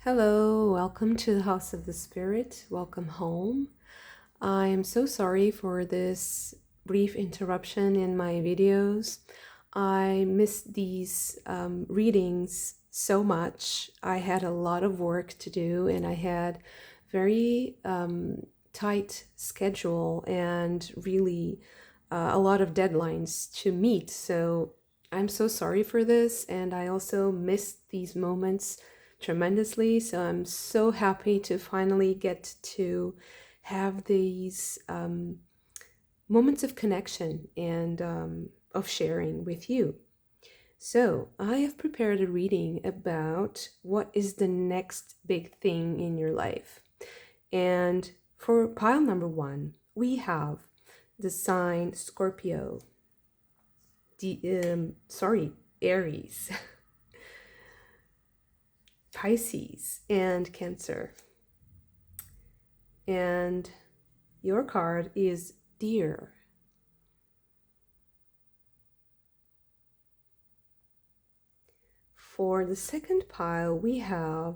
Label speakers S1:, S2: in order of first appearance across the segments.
S1: Hello, welcome to the House of the Spirit. Welcome home. I am so sorry for this brief interruption in my videos. I missed these readings so much. I had a lot of work to do and I had very tight schedule and really a lot of deadlines to meet. So I'm so sorry for this, and I also missed these moments tremendously. So I'm so happy to finally get to have these moments of connection and of sharing with you. So I have prepared a reading about what is the next big thing in your life. And for pile number one, we have the sign Scorpio, Aries, Pisces, and Cancer. And your card is Deer. For the second pile, we have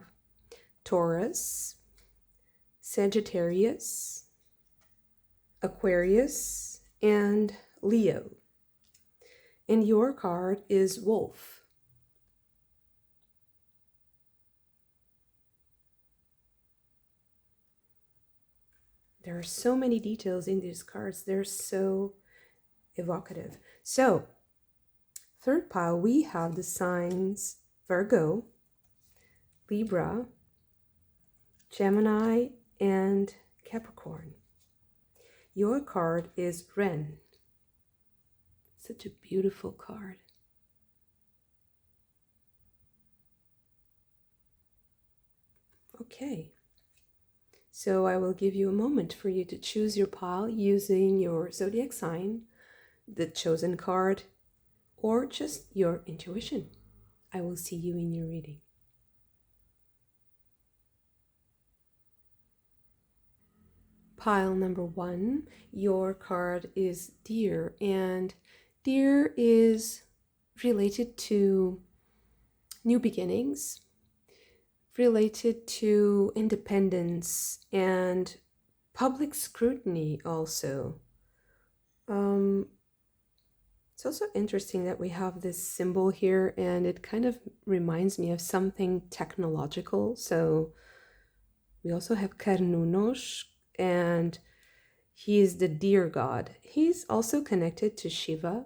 S1: Taurus, Sagittarius, Aquarius, and Leo. And your card is Wolf. There are so many details in these cards. They're so evocative. So, third pile, we have the signs Virgo, Libra, Gemini, and Capricorn. Your card is Wren. Such a beautiful card. Okay. So I will give you a moment for you to choose your pile using your zodiac sign, the chosen card, or just your intuition. I will see you in your reading. Pile number one, your card is Deer, and Deer is related to new beginnings, related to independence and public scrutiny also. It's also interesting that we have this symbol here, and it kind of reminds me of something technological. So we also have Karnunos, and he is the deer god. He's also connected to Shiva,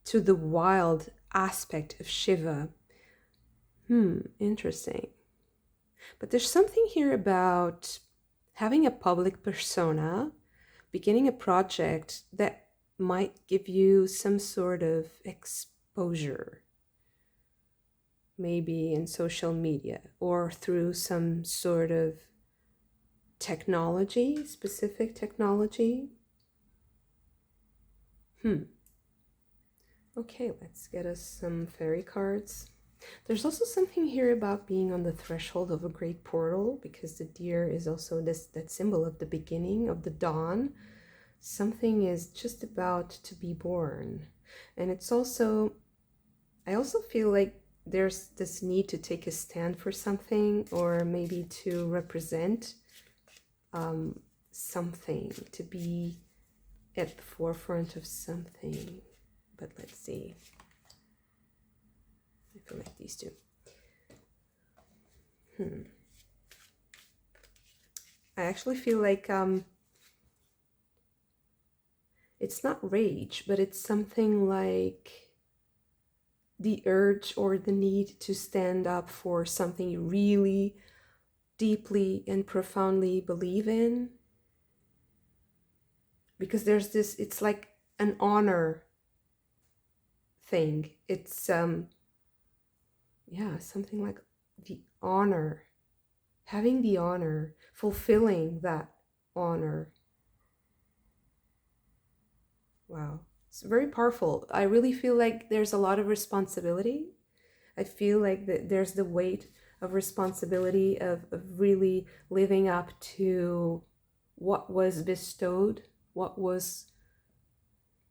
S1: to the wild aspect of Shiva. Interesting. But there's something here about having a public persona, beginning a project that might give you some sort of exposure, maybe in social media or through some sort of technology, specific technology. Okay, let's get us some fairy cards. There's also something here about being on the threshold of a great portal, because the deer is also that symbol of the beginning, of the dawn. Something is just about to be born. And it's also, I also feel like there's this need to take a stand for something, or maybe to represent something, to be at the forefront of something. But let's see. I feel like these two. I actually feel like it's not rage, but it's something like the urge or the need to stand up for something you really deeply and profoundly believe in. Because there's this, it's like an honor thing. It's something like the honor, having the honor, fulfilling that honor. Wow, it's very powerful. I really feel like there's a lot of responsibility. I feel like there's the weight of responsibility of really living up to what was bestowed, what was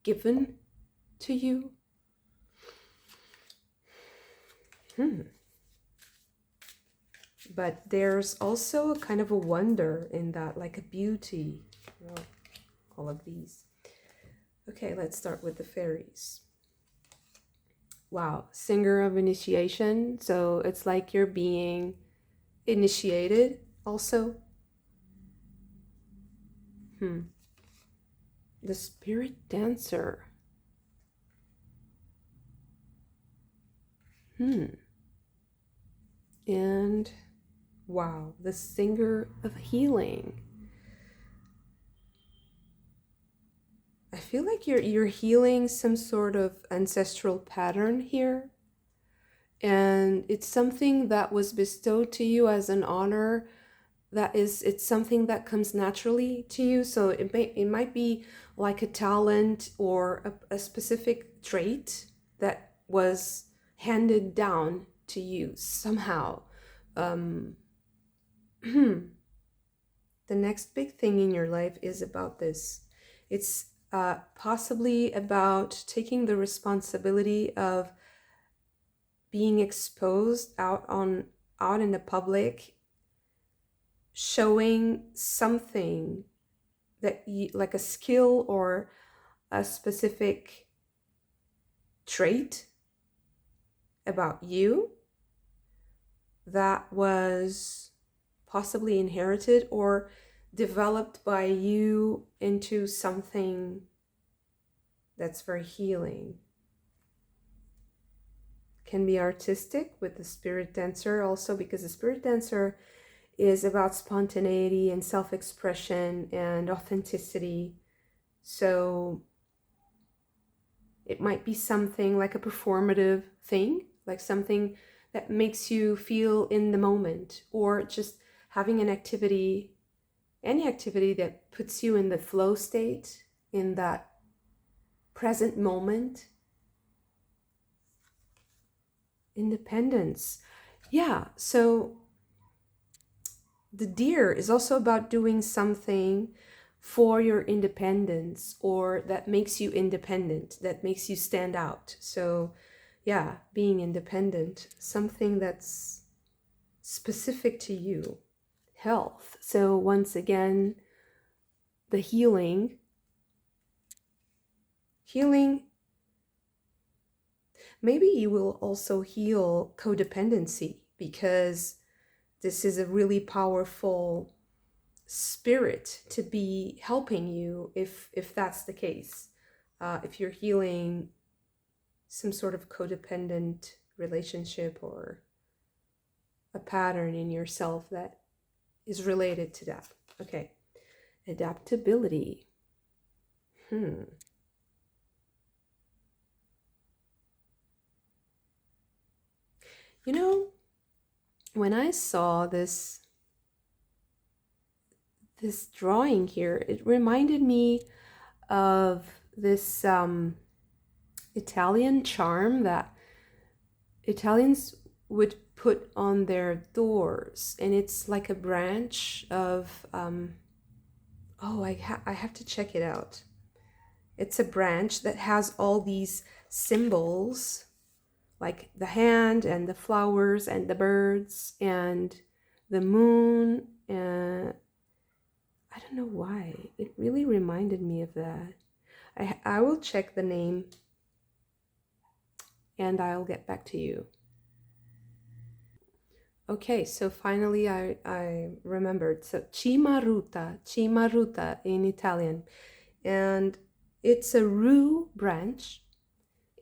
S1: given to you. but there's also a kind of a wonder in that, like a beauty, you know, all of these. Okay, let's start with the fairies. Wow, singer of initiation. So it's like you're being initiated also. The spirit dancer. And wow, the singer of healing. I feel like you're healing some sort of ancestral pattern here. And it's something that was bestowed to you as an honor. It's something that comes naturally to you. So it might be like a talent or a specific trait that was handed down to you somehow. The next big thing in your life is about this. It's possibly about taking the responsibility of being exposed out in the public, showing something that you, like a skill or a specific trait about you that was possibly inherited or developed by you into something that's very healing. Can be artistic with the spirit dancer also, because the spirit dancer is about spontaneity and self-expression and authenticity. So it might be something like a performative thing, like something that makes you feel in the moment, or just having an activity, any activity that puts you in the flow state, in that present moment. Independence. Yeah, so the deer is also about doing something for your independence, or that makes you independent, that makes you stand out. So yeah, being independent, something that's specific to you. Health. So once again, the healing, maybe you will also heal codependency, because this is a really powerful spirit to be helping you if that's the case. If you're healing some sort of codependent relationship or a pattern in yourself that is related to that. Okay, adaptability. You know, when I saw this drawing here, it reminded me of this Italian charm that Italians would put on their doors, and it's like a branch of I have to check it out. It's a branch that has all these symbols, like the hand and the flowers and the birds and the moon, and I don't know why. It really reminded me of that. I will check the name and I'll get back to you. Okay, so finally I remembered. So cimaruta in Italian. And it's a rue branch.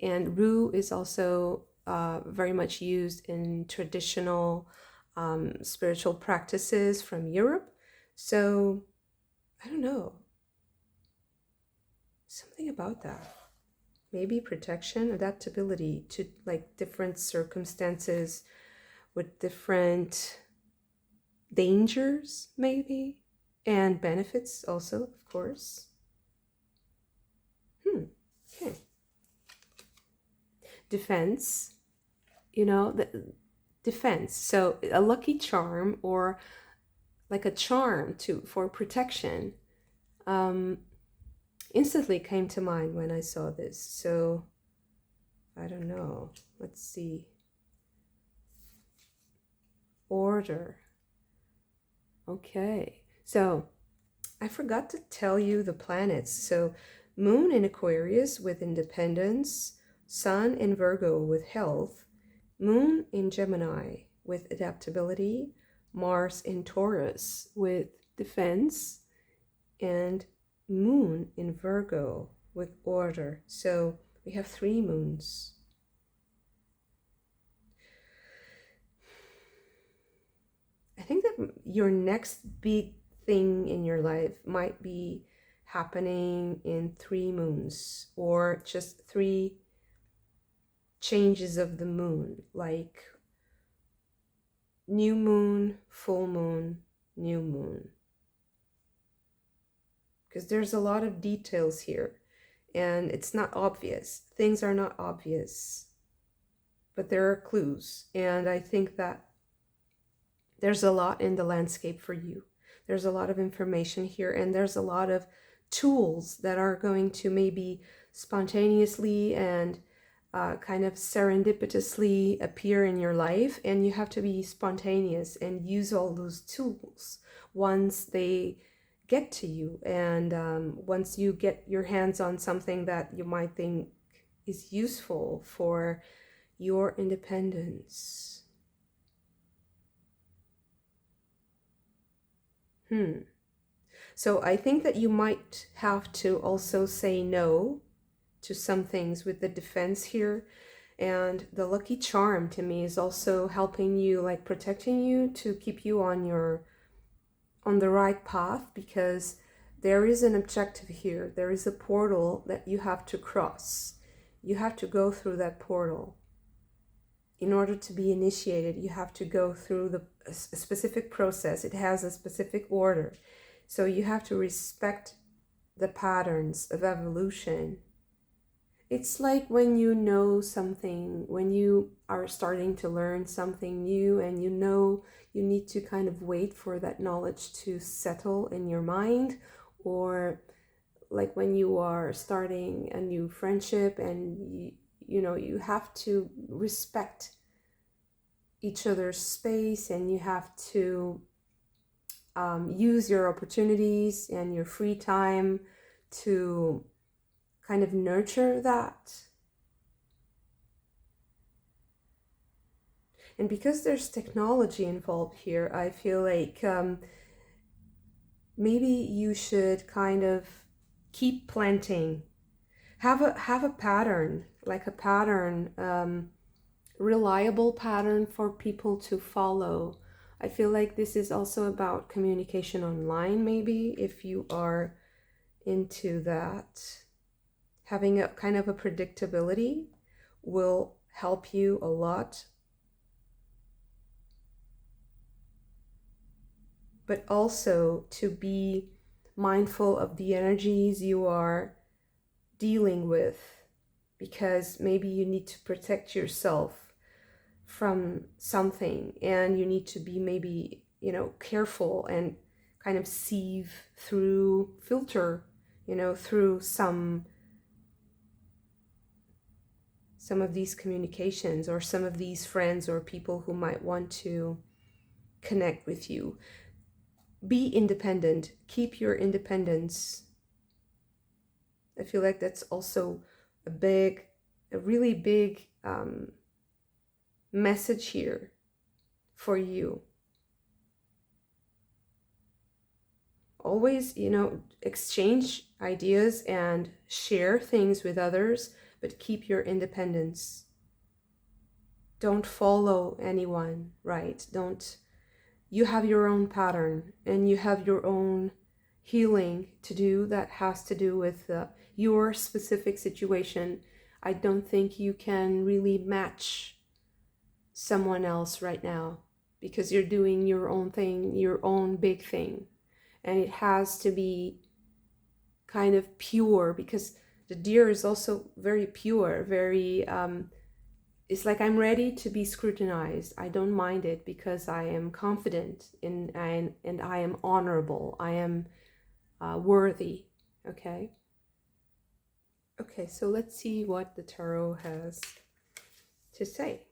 S1: And rue is also very much used in traditional spiritual practices from Europe. So, I don't know. Something about that. Maybe protection, adaptability to like different circumstances with different dangers, maybe, and benefits also, of course. Okay. Defense, the defense. So a lucky charm, or like a charm for protection, instantly came to mind when I saw this. So I don't know. Let's see. order. Okay, so I forgot to tell you the planets. So Moon in Aquarius with independence, Sun in Virgo with health, Moon in Gemini with adaptability, Mars in Taurus with defense, and Moon in Virgo with order. So we have 3 moons. I think that your next big thing in your life might be happening in 3 moons, or just 3 changes of the moon, like new moon, full moon, new moon. Because there's a lot of details here and it's not obvious. Things are not obvious, but there are clues. And I think that there's a lot in the landscape for you. There's a lot of information here, and there's a lot of tools that are going to maybe spontaneously and kind of serendipitously appear in your life, and you have to be spontaneous and use all those tools once they get to you, and once you get your hands on something that you might think is useful for your independence. So I think that you might have to also say no to some things with the defense here. And the lucky charm to me is also helping you, like protecting you, to keep you on the right path, because there is an objective here. There is a portal that you have to cross. You have to go through that portal. In order to be initiated, you have to go through a specific process. It has a specific order. So you have to respect the patterns of evolution. It's like when you know something, when you are starting to learn something new, and you know you need to kind of wait for that knowledge to settle in your mind, or like when you are starting a new friendship and you have to respect each other's space, and you have to use your opportunities and your free time to kind of nurture that. And because there's technology involved here, I feel like maybe you should kind of keep planting. Have a pattern, like a pattern, reliable pattern for people to follow. I feel like this is also about communication online, maybe, if you are into that. Having a kind of a predictability will help you a lot. But also to be mindful of the energies you are dealing with, because maybe you need to protect yourself from something, and you need to be maybe careful and kind of sieve through, filter through some of these communications, or some of these friends or people who might want to connect with you. Be independent. Keep your independence. I feel like that's also a really big message here for you. Always, exchange ideas and share things with others, but keep your independence. Don't follow anyone, right? You have your own pattern, and you have your own healing to do that has to do with your specific situation. I don't think you can really match someone else right now, because you're doing your own thing, your own big thing. And it has to be kind of pure, because the deer is also very pure, very it's like, I'm ready to be scrutinized. I don't mind it, because I am confident and I am honorable. I am worthy. Okay, so let's see what the tarot has to say.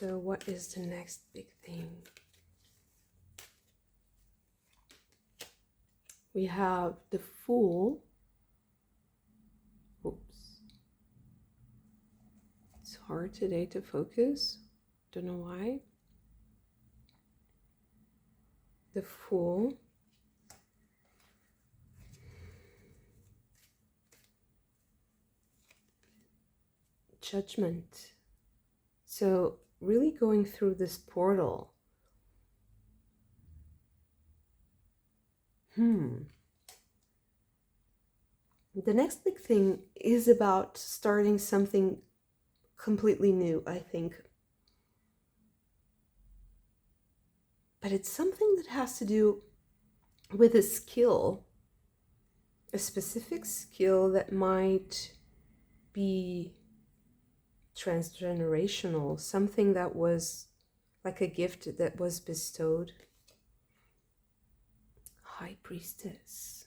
S1: So what is the next big thing? We have the Fool. Oops. It's hard today to focus. Don't know why. The Fool. Judgment. So really going through this portal. The next big thing is about starting something completely new, I think. But it's something that has to do with a skill, a specific skill that might be transgenerational, something that was like a gift that was bestowed. High Priestess.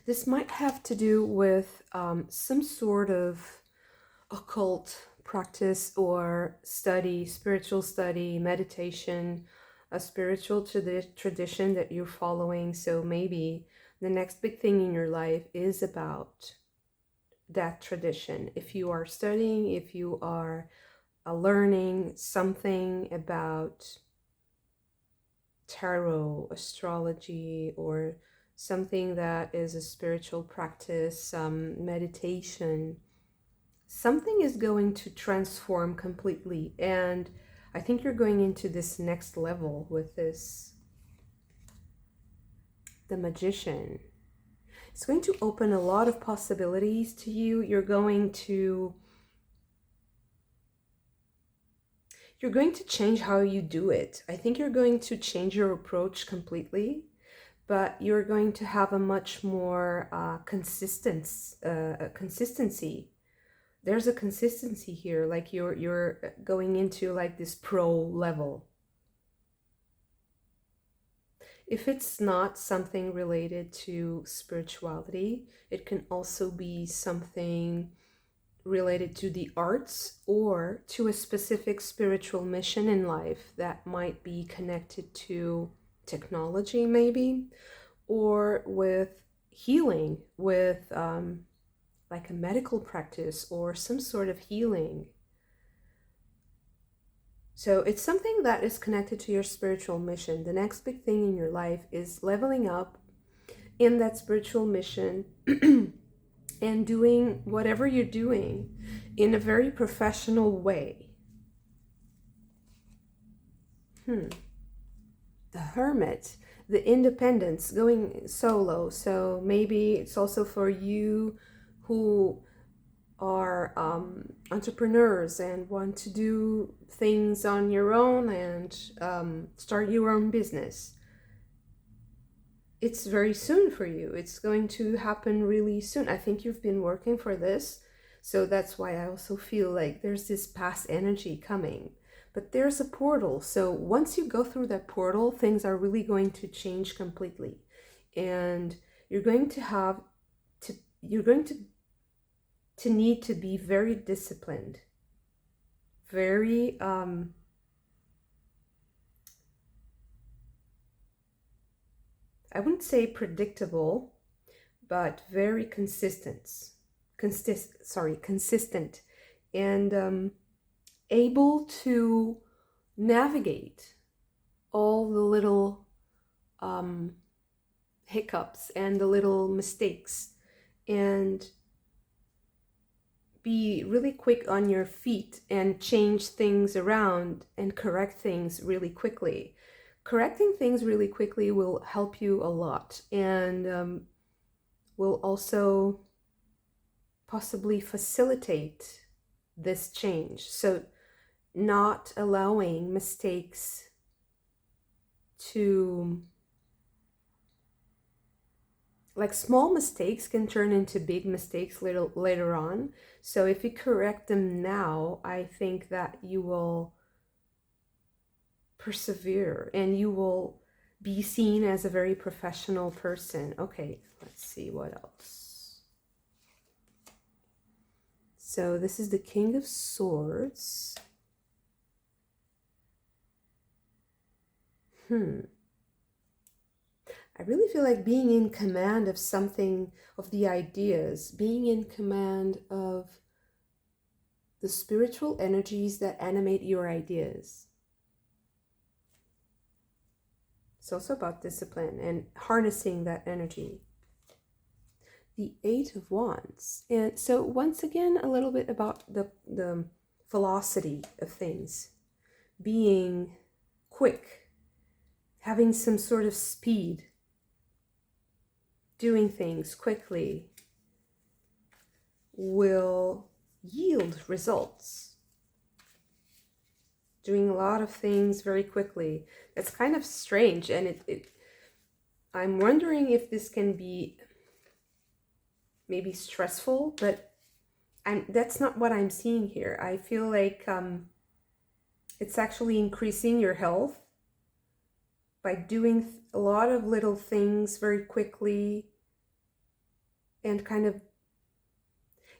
S1: This might have to do with some sort of occult practice or study, spiritual study, meditation, a spiritual tradition that you're following. So maybe the next big thing in your life is about that tradition. If you are studying, if you are learning something about tarot, astrology, or something that is a spiritual practice, meditation, something is going to transform completely. And I think you're going into this next level with this, the Magician. It's going to open a lot of possibilities to you. You're going to change how you do it. I think you're going to change your approach completely, but you're going to have a much more consistency. There's a consistency here, like you're going into like this pro level. If it's not something related to spirituality, it can also be something related to the arts or to a specific spiritual mission in life that might be connected to technology maybe, or with healing, with like a medical practice or some sort of healing. So it's something that is connected to your spiritual mission. The next big thing in your life is leveling up in that spiritual mission and doing whatever you're doing in a very professional way. The Hermit, the independence, going solo. So maybe it's also for you who are entrepreneurs and want to do things on your own and start your own business. It's very soon for you. It's going to happen really soon. I think you've been working for this, so that's why I also feel like there's this past energy coming. But there's a portal, so once you go through that portal, things are really going to change completely, and you're going to need to be very disciplined, very I wouldn't say predictable, but very consistent, and able to navigate all the little hiccups and the little mistakes, and be really quick on your feet and change things around and correct things really quickly. Correcting things really quickly will help you a lot, and will also possibly facilitate this change. So not allowing mistakes to, like, small mistakes can turn into big mistakes later on. So if you correct them now, I think that you will persevere and you will be seen as a very professional person. Okay, let's see what else. So this is the King of Swords. I really feel like being in command of something, of the ideas, being in command of the spiritual energies that animate your ideas. It's also about discipline and harnessing that energy. The Eight of Wands. And so once again, a little bit about the velocity of things. Being quick, having some sort of speed, doing things quickly will yield results. Doing a lot of things very quickly. That's kind of strange, and I'm wondering if this can be maybe stressful, but that's not what I'm seeing here. I feel like it's actually increasing your health by doing a lot of little things very quickly, and kind of,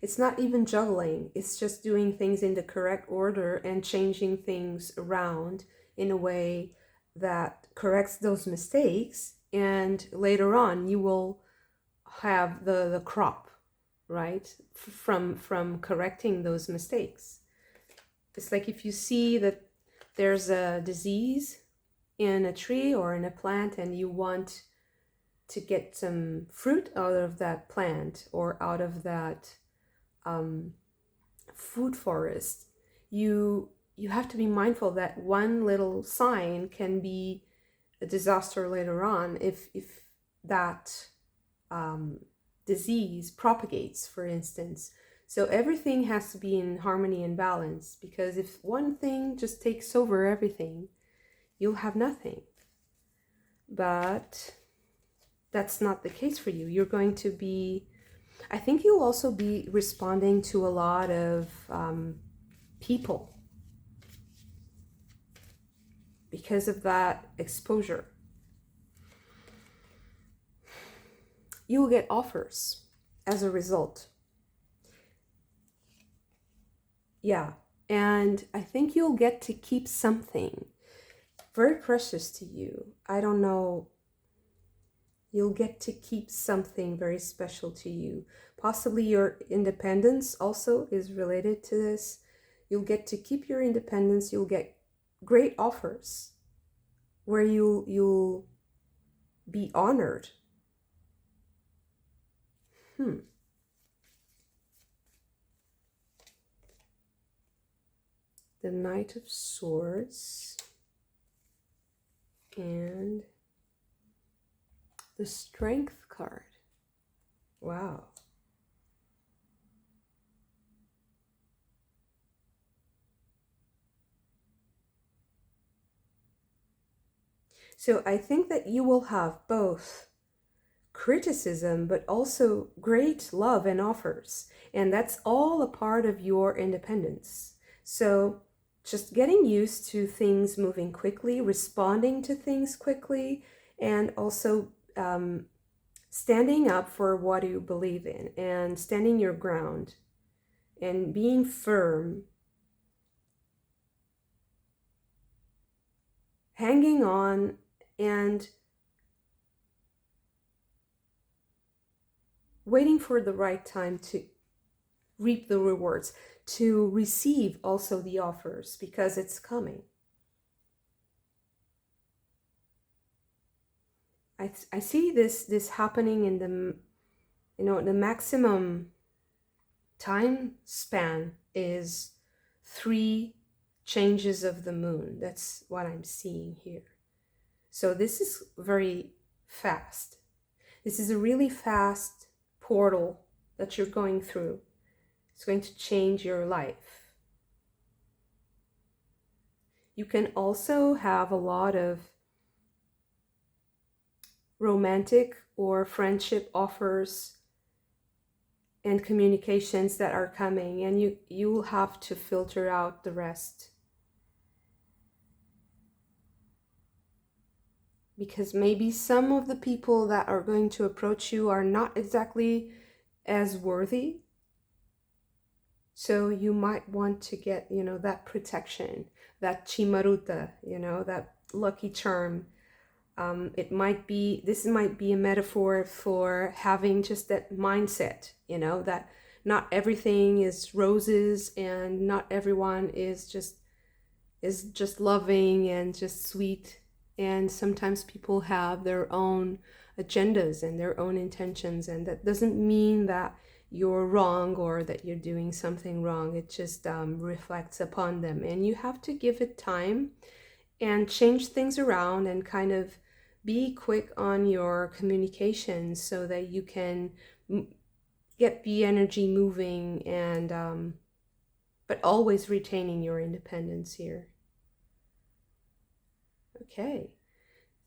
S1: it's not even juggling, it's just doing things in the correct order and changing things around in a way that corrects those mistakes, and later on you will have the crop, right, from correcting those mistakes. It's like if you see that there's a disease in a tree or in a plant and you want to get some fruit out of that plant or out of that food forest, you have to be mindful that one little sign can be a disaster later on if that disease propagates, for instance. So everything has to be in harmony and balance, because if one thing just takes over everything, you'll have nothing. But that's not the case for you. You're going to be, I think you'll also be responding to a lot of people because of that exposure. You will get offers as a result. Yeah, and I think you'll get to keep something very precious to you. I don't know. You'll get to keep something very special to you. Possibly your independence also is related to this. You'll get to keep your independence. You'll get great offers where you'll be honored. The Knight of Swords and the Strength card. Wow. So I think that you will have both criticism, but also great love and offers. And that's all a part of your independence. So just getting used to things moving quickly, responding to things quickly, and also standing up for what you believe in and standing your ground and being firm, hanging on, and waiting for the right time to reap the rewards, to receive also the offers, because it's coming. I see this happening in the maximum time span is 3 changes of the moon. That's what I'm seeing here. So this is very fast. This is a really fast portal that you're going through. It's going to change your life. You can also have a lot of romantic or friendship offers and communications that are coming, and you'll have to filter out the rest. because maybe some of the people that are going to approach you are not exactly as worthy. So you might want to get, that protection, that chimaruta, that lucky charm. This might be a metaphor for having just that mindset, that not everything is roses and not everyone is just loving and just sweet. And sometimes people have their own agendas and their own intentions, and that doesn't mean that you're wrong or that you're doing something wrong. It just reflects upon them, and you have to give it time and change things around and kind of be quick on your communication so that you can get the energy moving, and but always retaining your independence here. Okay,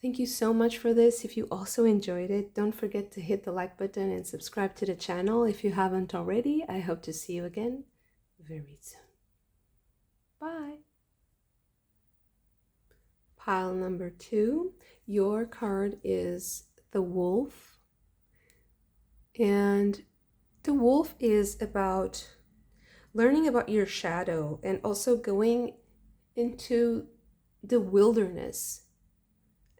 S1: thank you so much for this. If you also enjoyed it, don't forget to hit the like button and subscribe to the channel if you haven't already. I hope to see you again very soon. Bye. Pile number 2, your card is the Wolf. And the Wolf is about learning about your shadow and also going into the wilderness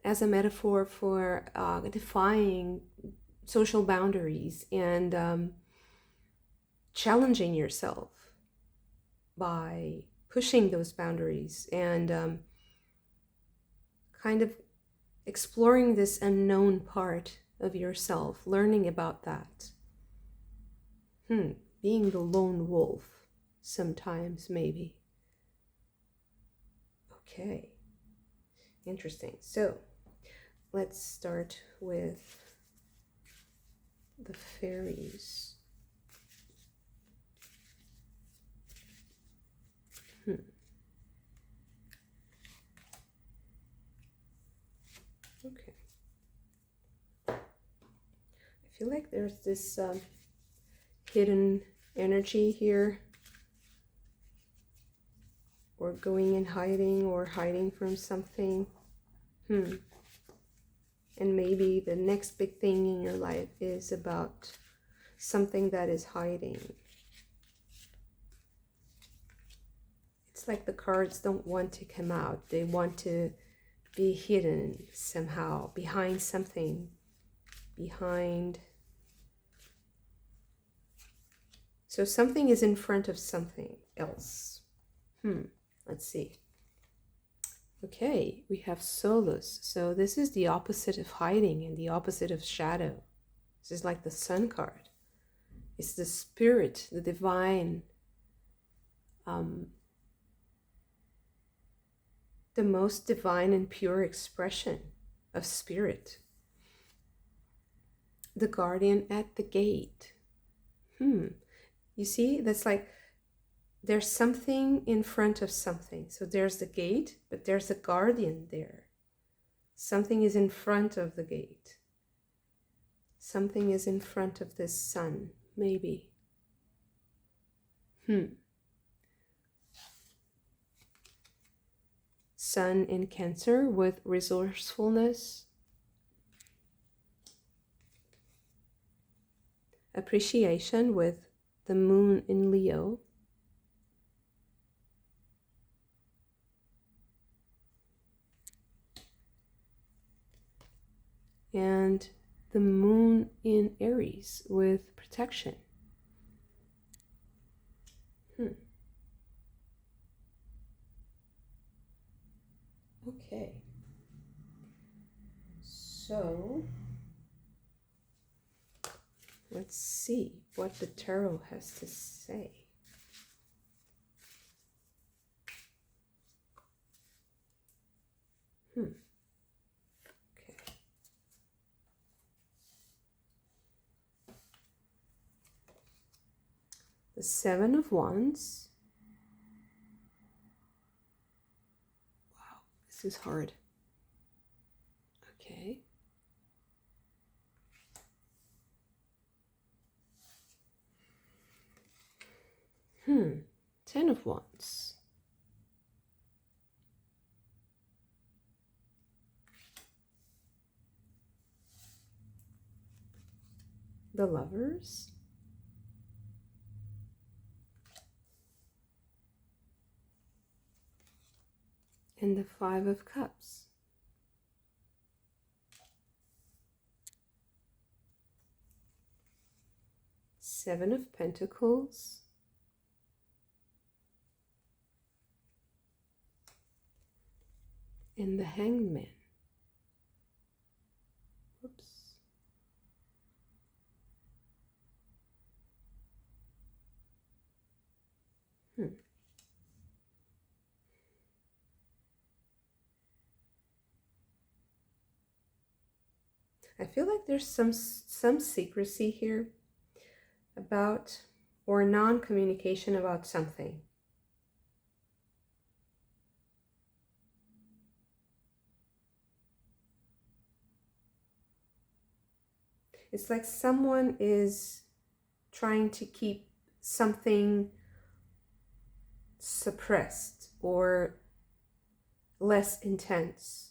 S1: as a metaphor for defying social boundaries and challenging yourself by pushing those boundaries and kind of exploring this unknown part of yourself, learning about that. Being the lone wolf sometimes, maybe. Okay, interesting. So let's start with the fairies. Okay. I feel like there's this hidden energy here, or going and hiding, or hiding from something. And maybe the next big thing in your life is about something that is hiding. It's like the cards don't want to come out. They want to be hidden somehow, behind something, behind. So something is in front of something else. Let's see. Okay, we have Solus. So this is the opposite of hiding and the opposite of shadow. This is like the Sun card. It's the spirit, the divine, the most divine and pure expression of spirit. The guardian at the gate. You see, that's like there's something in front of something. So there's the gate, but there's a guardian there. Something is in front of the gate. Something is in front of this sun, maybe. Sun in Cancer with resourcefulness, appreciation with the moon in Leo, and the moon in Aries with protection. Okay, so let's see what the tarot has to say. Okay. The Seven of Wands. Wow, this is hard. Okay. Ten of Wands. the Lovers, and the Five of Cups. Seven of Pentacles, and the Hanged Man. Whoops. I feel like there's some secrecy here about, or non-communication about something. It's like someone is trying to keep something suppressed or less intense.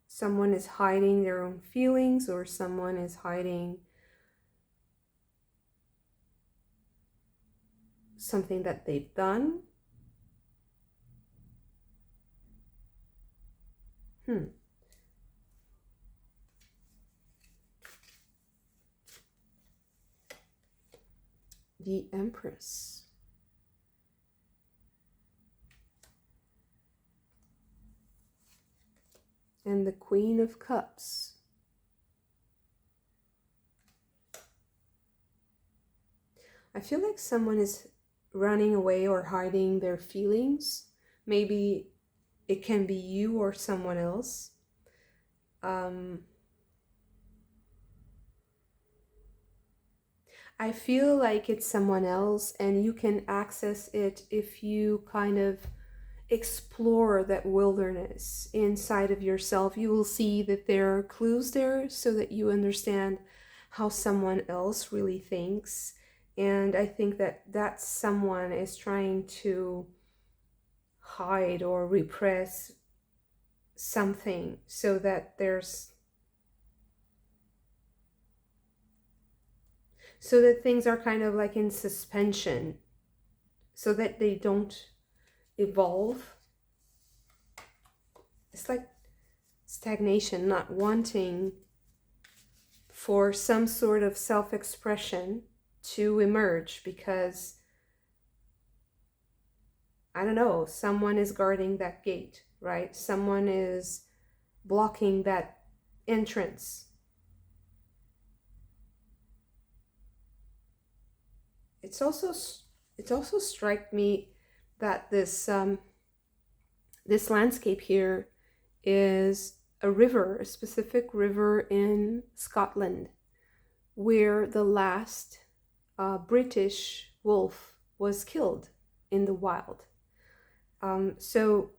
S1: Someone is hiding their own feelings, or someone is hiding something that they've done. The Empress. And the Queen of Cups. I feel like someone is running away or hiding their feelings. Maybe it can be you or someone else. I feel like it's someone else, and you can access it if you kind of explore that wilderness inside of yourself. You will see that there are clues there so that you understand how someone else really thinks. And I think that someone is trying to hide or repress something so that things are kind of like in suspension, so that they don't evolve. It's like stagnation, not wanting for some sort of self-expression to emerge, because I don't know, someone is guarding that gate, right? Someone is blocking that entrance. It's also struck me that this landscape here is a river, a specific river in Scotland, where the last British wolf was killed in the wild. So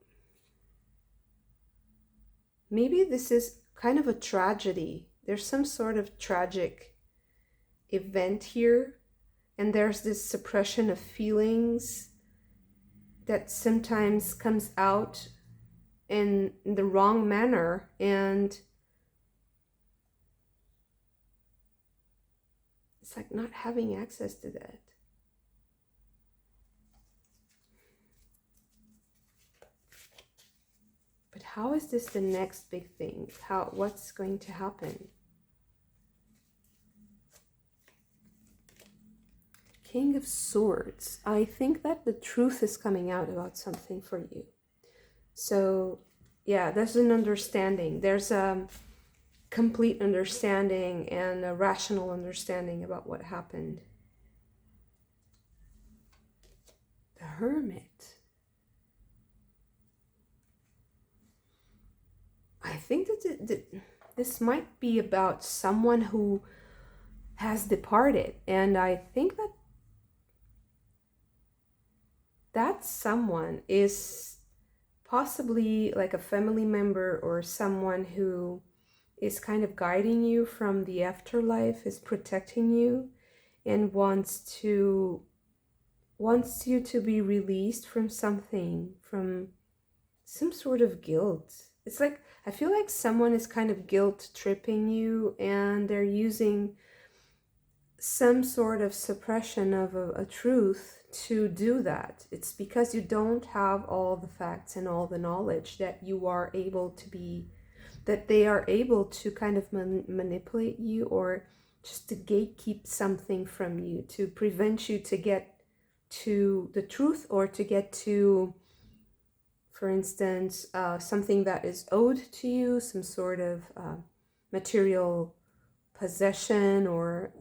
S1: maybe this is kind of a tragedy. There's some sort of tragic event here, and there's this suppression of feelings that sometimes comes out in the wrong manner, and it's like not having access to that. But how is this the next big thing? What's going to happen? King of Swords. I think that the truth is coming out about something for you. So yeah, there's an understanding. There's a complete understanding and a rational understanding about what happened. The Hermit. I think that this might be about someone who has departed, and I think that someone is possibly like a family member or someone who is kind of guiding you from the afterlife, is protecting you, and wants you to be released from something, from some sort of guilt. It's like, I feel like someone is kind of guilt tripping you, and they're using some sort of suppression of a truth to do that. It's because you don't have all the facts and all the knowledge that you are able to be, that they are able to kind of manipulate you, or just to gatekeep something from you, to prevent you to get to the truth, or to get to, for instance, something that is owed to you, some sort of material possession, or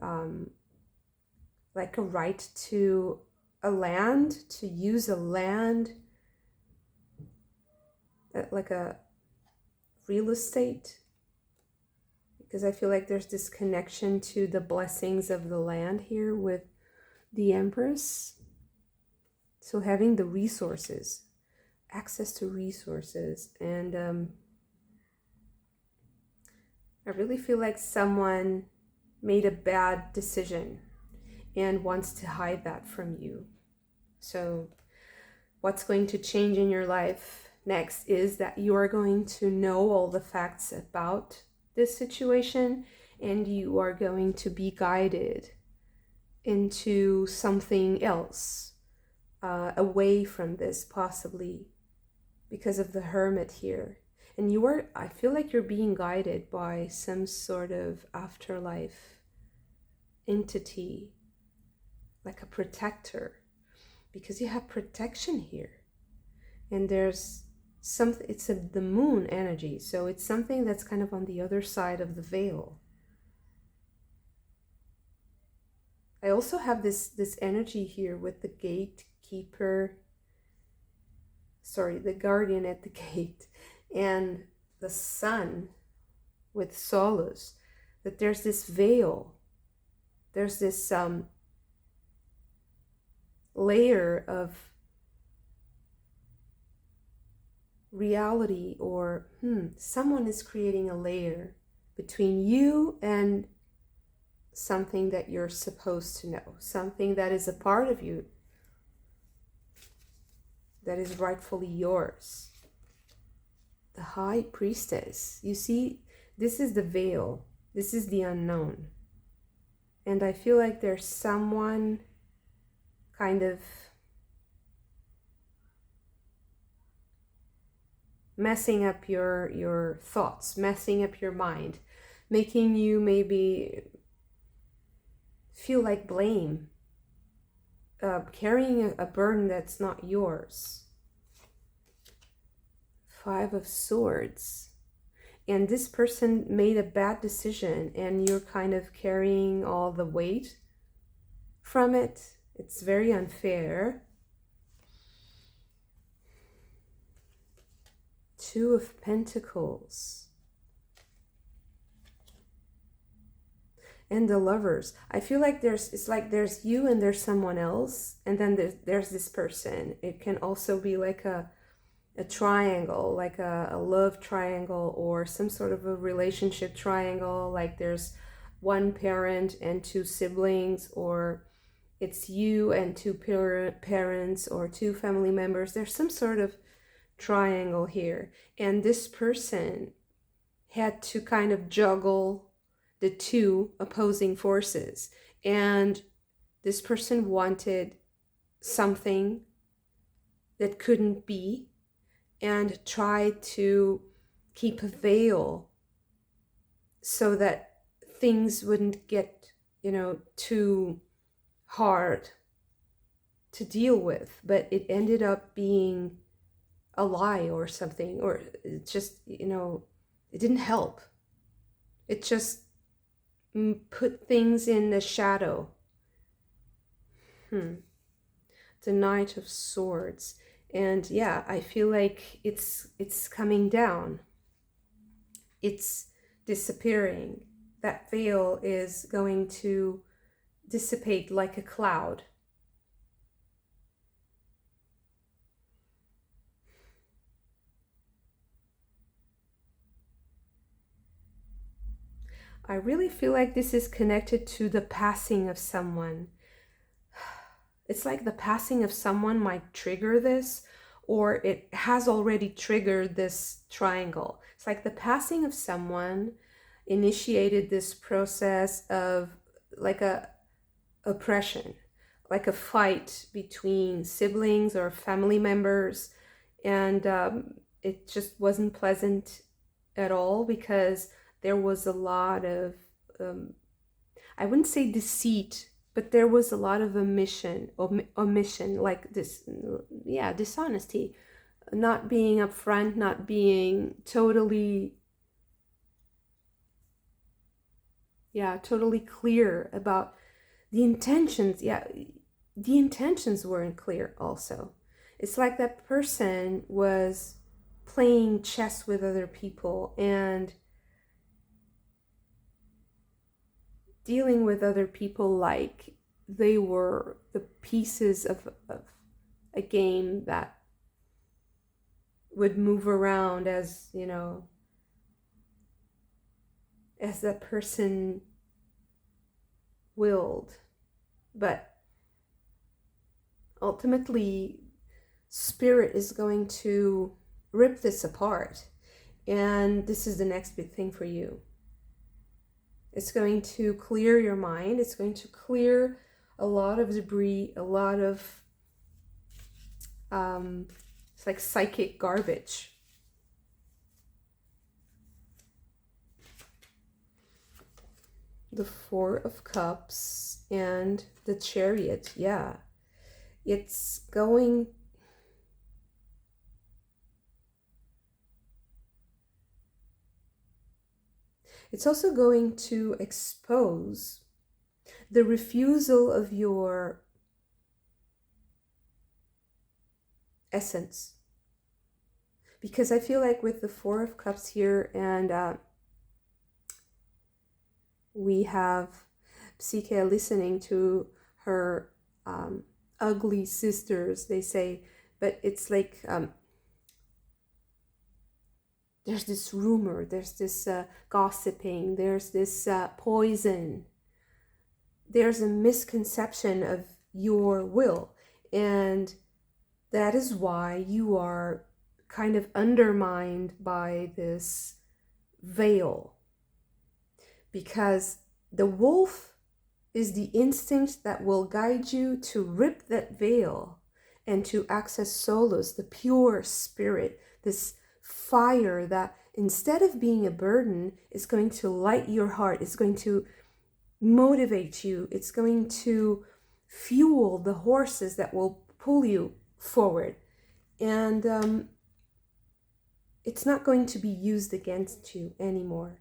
S1: like a right to a land, to use a land, like a real estate. Because I feel like there's this connection to the blessings of the land here with the Empress. So having the resources, access to resources, and I really feel like someone made a bad decision and wants to hide that from you. So what's going to change in your life next is that you are going to know all the facts about this situation, and you are going to be guided into something else, away from this, possibly because of the Hermit here. And I feel like you're being guided by some sort of afterlife entity, like a protector, because you have protection here. And there's something, it's the moon energy, so it's something that's kind of on the other side of the veil. I also have this energy here with the gatekeeper, the guardian at the gate, and the sun with Solus, that there's this veil, there's this layer of reality, or someone is creating a layer between you and something that you're supposed to know, something that is a part of you that is rightfully yours. The High Priestess, you see, this is the veil, this is the unknown, and I feel like there's someone kind of messing up your thoughts, messing up your mind, making you maybe feel like blame, carrying a burden that's not yours. 5 of Swords. And this person made a bad decision, and you're kind of carrying all the weight from it. It's very unfair. 2 of Pentacles. And the Lovers. I feel like there's you and there's someone else, and then there's this person. It can also be like a triangle, like a love triangle, or some sort of a relationship triangle, like there's one parent and 2 siblings, or it's you and 2 parents, or 2 family members. There's some sort of triangle here, and this person had to kind of juggle the 2 opposing forces, and this person wanted something that couldn't be, and tried to keep a veil so that things wouldn't get, too hard to deal with. But it ended up being a lie or something, or it just, it didn't help. It just put things in the shadow. The Knight of Swords. And yeah, I feel like it's coming down. It's disappearing. That veil is going to dissipate like a cloud. I really feel like this is connected to the passing of someone. It's like the passing of someone might trigger this, or it has already triggered this triangle. It's like the passing of someone initiated this process of like a oppression, like a fight between siblings or family members. And it just wasn't pleasant at all, because there was a lot of, I wouldn't say deceit, but there was a lot of omission, like this, yeah, dishonesty, not being upfront, not being totally, totally clear about the intentions. Yeah, the intentions weren't clear also. It's like that person was playing chess with other people and dealing with other people like they were the pieces of a game that would move around as, you know, as that person willed. But ultimately, spirit is going to rip this apart. And this is the next big thing for you. It's going to clear your mind. It's going to clear a lot of debris, a lot of, it's like psychic garbage. The Four of Cups and the Chariot. Yeah. It's going... It's also going to expose the refusal of your essence. Because I feel like with the Four of Cups here, and we have Psyche listening to her ugly sisters, they say, but it's like there's this rumor, there's this gossiping, there's this poison, there's a misconception of your will, and that is why you are kind of undermined by this veil. Because the wolf is the instinct that will guide you to rip that veil and to access Solus, the pure spirit, this fire that instead of being a burden is going to light your heart, it's going to motivate you, it's going to fuel the horses that will pull you forward. And it's not going to be used against you anymore,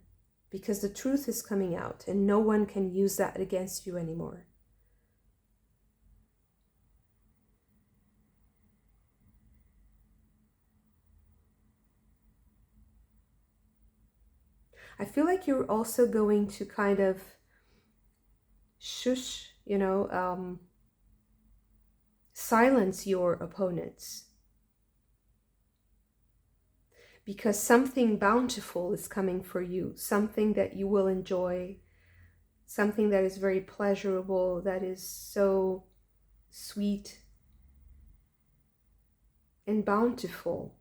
S1: because the truth is coming out and no one can use that against you anymore. I feel like you're also going to kind of shush, silence your opponents, because something bountiful is coming for you, something that you will enjoy, something that is very pleasurable, that is so sweet and bountiful.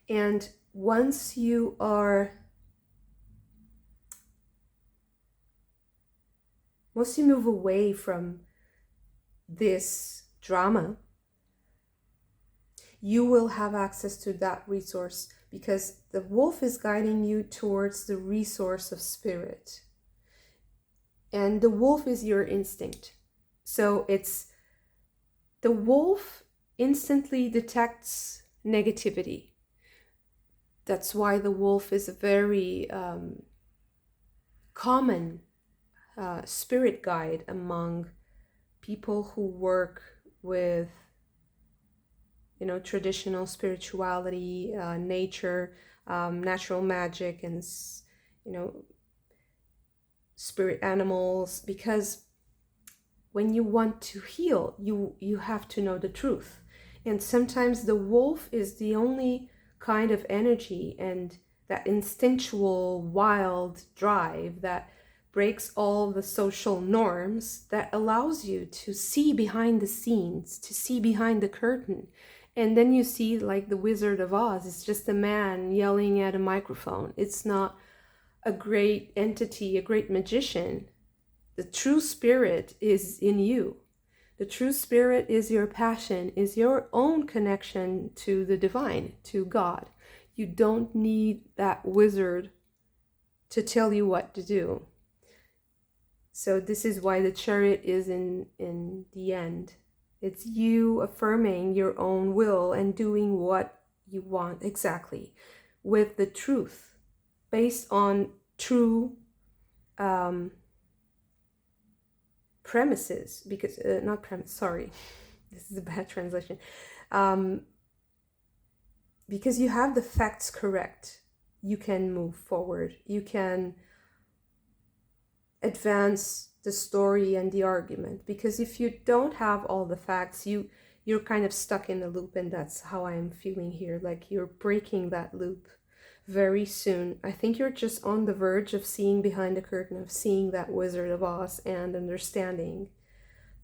S1: And once you move away from this drama, you will have access to that resource, because the wolf is guiding you towards the resource of spirit. And the wolf is your instinct. So the wolf instantly detects negativity. That's why the wolf is a very common spirit guide among people who work with, traditional spirituality, nature, natural magic, and, spirit animals. Because when you want to heal, you have to know the truth. And sometimes the wolf is the only kind of energy and that instinctual wild drive that breaks all the social norms, that allows you to see behind the scenes, to see behind the curtain. And then you see, like the Wizard of Oz, it's just a man yelling at a microphone. It's not a great entity, a great magician. The true spirit is in you. The true spirit is your passion, is your own connection to the divine, to God. You don't need that wizard to tell you what to do. So this is why the Chariot is in the end. It's you affirming your own will and doing what you want exactly with the truth, based on true premises, because not premise, sorry, this is a bad translation, because you have the facts correct, you can move forward, you can advance the story and the argument. Because if you don't have all the facts, you're kind of stuck in a loop, and that's how I'm feeling here, like you're breaking that loop very soon. I think you're just on the verge of seeing behind the curtain, of seeing that Wizard of Oz, and understanding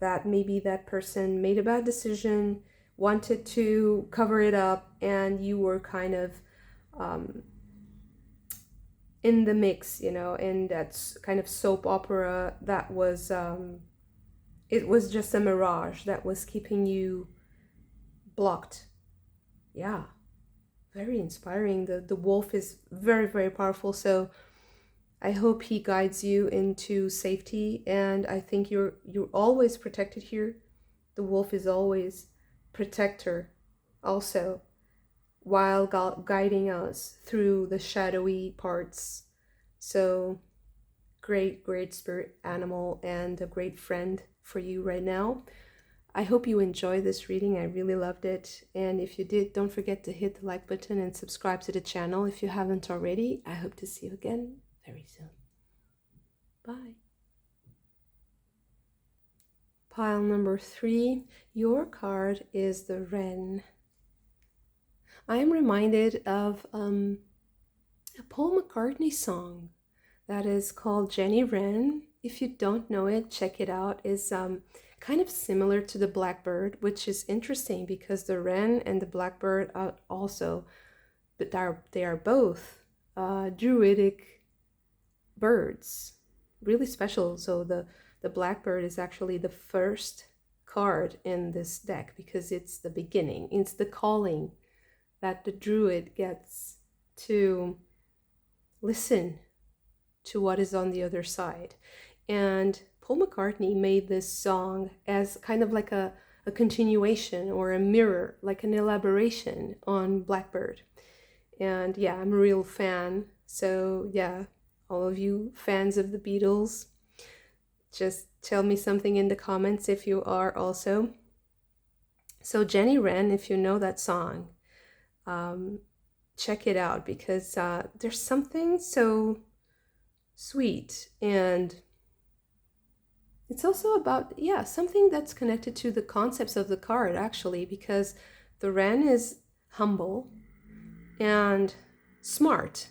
S1: that maybe that person made a bad decision, wanted to cover it up, and you were kind of in the mix, you know, in that kind of soap opera that was, it was just a mirage that was keeping you blocked. Yeah, very inspiring. The wolf is very, very powerful. So I hope he guides you into safety, and I think you're always protected here. The wolf is always protector also, while guiding us through the shadowy parts. So great, great spirit animal, and a great friend for you right now. I hope you enjoyed this reading. I really loved it. And if you did, don't forget to hit the like button and subscribe to the channel if you haven't already. I hope to see you again very soon. Bye. Pile number 3. Your card is the Wren. I am reminded of a Paul McCartney song that is called Jenny Wren. If you don't know it, check it out. It's kind of similar to the blackbird, which is interesting because the wren and the blackbird are also, but they are both druidic birds, really special. So the blackbird is actually the first card in this deck because it's the beginning, it's the calling that the druid gets to listen to what is on the other side. And Paul McCartney made this song as kind of like a continuation or a mirror, like an elaboration on Blackbird. And yeah, I'm a real fan. So yeah, all of you fans of the Beatles, just tell me something in the comments if you are also. So Jenny Wren, if you know that song, check it out, because there's something so sweet, and it's also about, yeah, something that's connected to the concepts of the card actually, because the wren is humble and smart,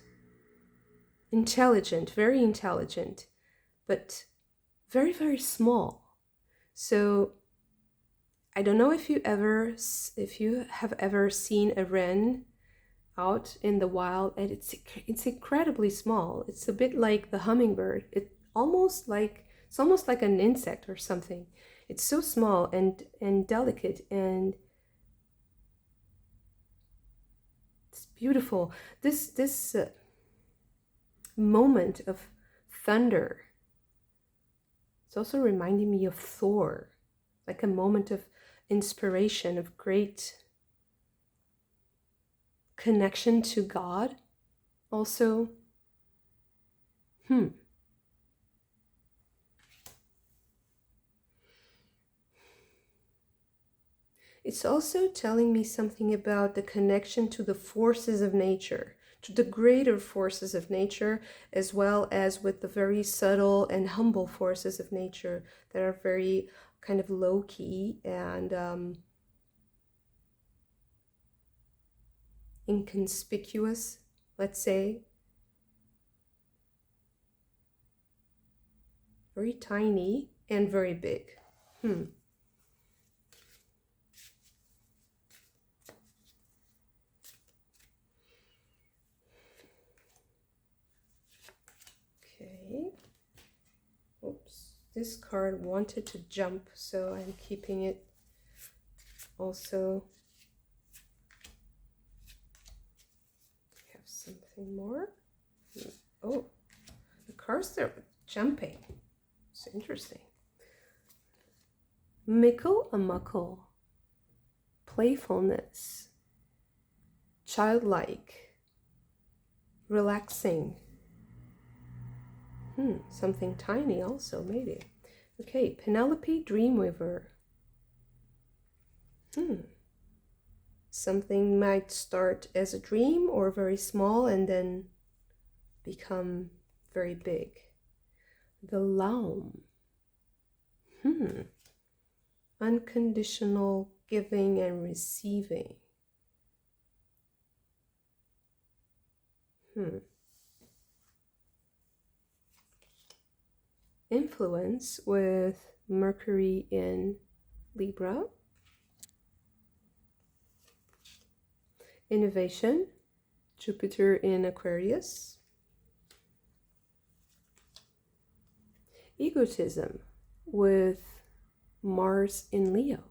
S1: intelligent, very intelligent, but very, very small. So I don't know if you have ever seen a wren out in the wild, and it's incredibly small. It's a bit like the hummingbird. It's almost like an insect or something. It's so small and delicate, and it's beautiful. This moment of thunder, it's also reminding me of Thor, like a moment of inspiration, of great connection to God also. It's also telling me something about the connection to the forces of nature, to the greater forces of nature, as well as with the very subtle and humble forces of nature that are very kind of low-key and inconspicuous, let's say. Very tiny and very big. Okay. Oops. this card wanted to jump, so I'm keeping it also. We have something more. Oh, the cards are jumping. It's interesting. Mickle a muckle. Playfulness. Childlike. Relaxing. Something tiny also, maybe. Okay, Penelope Dreamweaver. Something might start as a dream or very small and then become very big. The Laum. Unconditional giving and receiving. Influence with Mercury in Libra. Innovation, Jupiter in Aquarius. Egotism with Mars in Leo.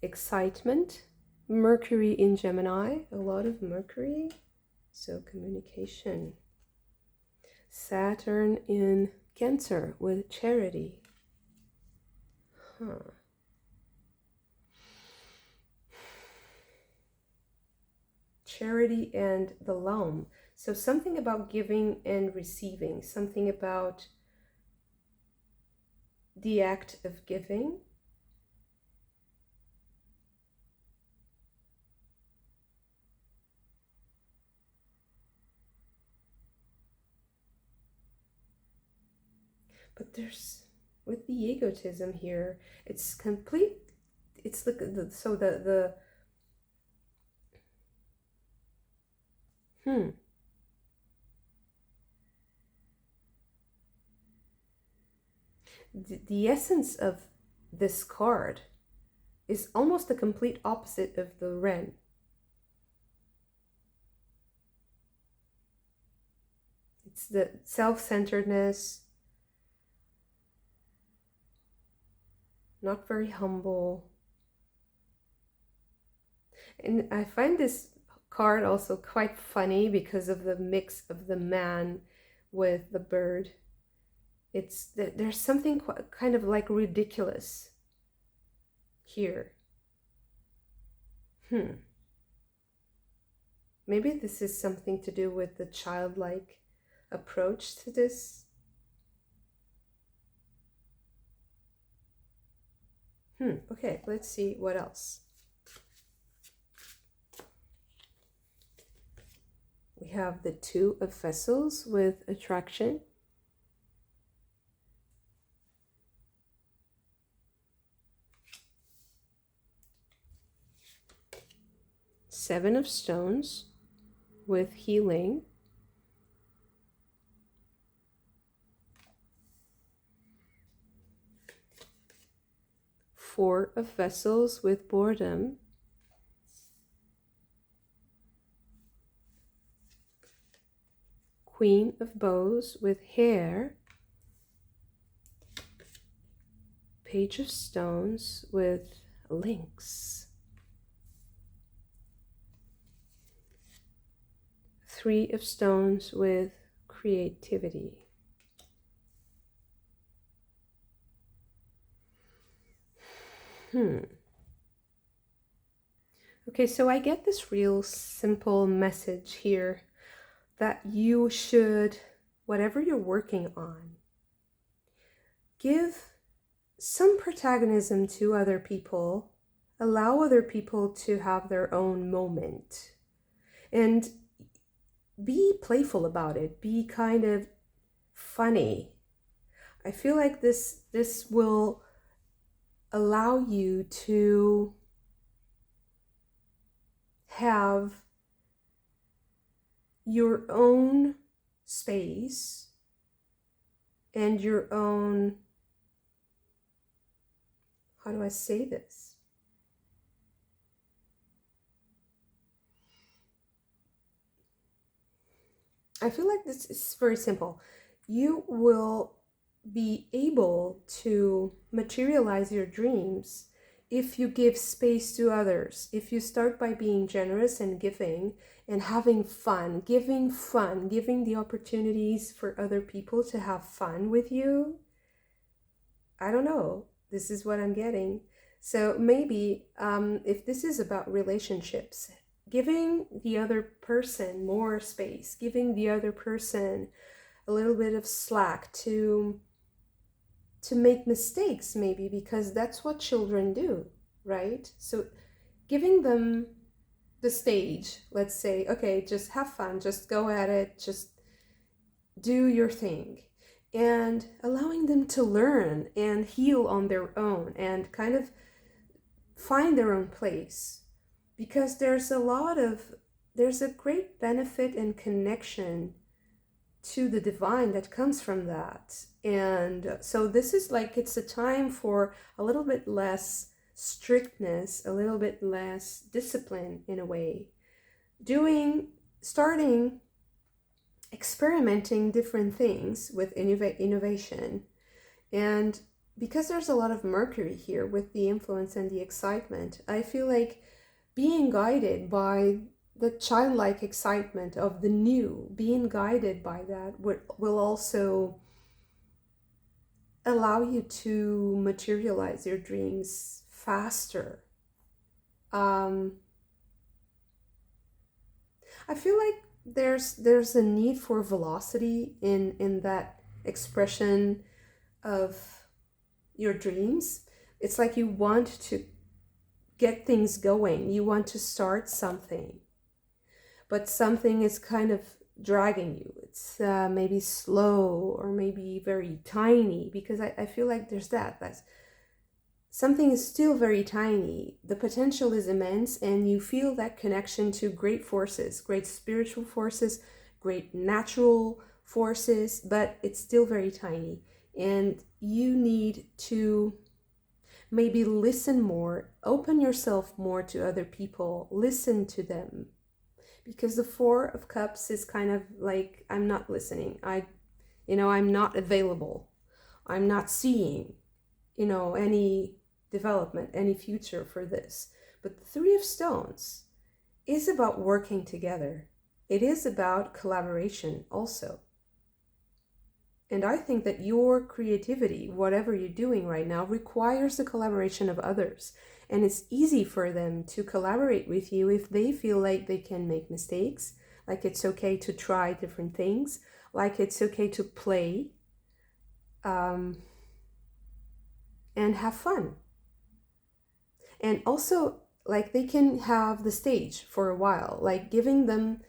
S1: Excitement, Mercury in Gemini, a lot of Mercury, so communication. Saturn in Cancer with charity. Charity and the Laum. So something about giving and receiving, something about the act of giving. But there's, with the egotism here, it's complete, it's the the essence of this card is almost the complete opposite of the Ren. It's the self-centeredness, not very humble. And I find this card also quite funny because of the mix of the man with the bird. There's something kind of like ridiculous here. Maybe this is something to do with the childlike approach to this. Okay, let's see what else. We have the Two of Vessels with attraction. Seven of Stones with healing. Four of Vessels with boredom. Queen of Bows with hair. Page of Stones with links. Three of Stones with creativity. Okay, so I get this real simple message here that you should, whatever you're working on, give some protagonism to other people, allow other people to have their own moment, and be playful about it, be kind of funny. I feel like this will allow you to have your own space and your own, how do I say this? I feel like this is very simple. you will be able to materialize your dreams if you give space to others, if you start by being generous and giving and having fun, giving the opportunities for other people to have fun with you. I don't know. This is what I'm getting. So maybe if this is about relationships, giving the other person more space, giving the other person a little bit of slack to make mistakes, maybe, because that's what children do, right? So giving them the stage, let's say, okay, just have fun, just go at it, just do your thing, and allowing them to learn and heal on their own and kind of find their own place, because there's a great benefit and connection to the divine that comes from that. And so this is like, it's a time for a little bit less strictness, a little bit less discipline in a way, starting experimenting different things with innovation. And because there's a lot of Mercury here with the influence and the excitement, I feel like being guided by the childlike excitement of the new, being guided by that will also allow you to materialize your dreams faster. I feel like there's a need for velocity in that expression of your dreams. It's like you want to get things going, you want to start something, but something is kind of dragging you. It's maybe slow or maybe very tiny, because I feel like that's something is still very tiny. The potential is immense, and you feel that connection to great forces, great spiritual forces, great natural forces, but it's still very tiny. And you need to maybe listen more, open yourself more to other people, listen to them. Because the Four of Cups is kind of like, I'm not listening. I'm not available. I'm not seeing, any development, any future for this. But the Three of Stones is about working together. It is about collaboration also. And I think that your creativity, whatever you're doing right now, requires the collaboration of others. And it's easy for them to collaborate with you if they feel like they can make mistakes, like it's okay to try different things, like it's okay to play, and have fun. And also, like, they can have the stage for a while, like giving them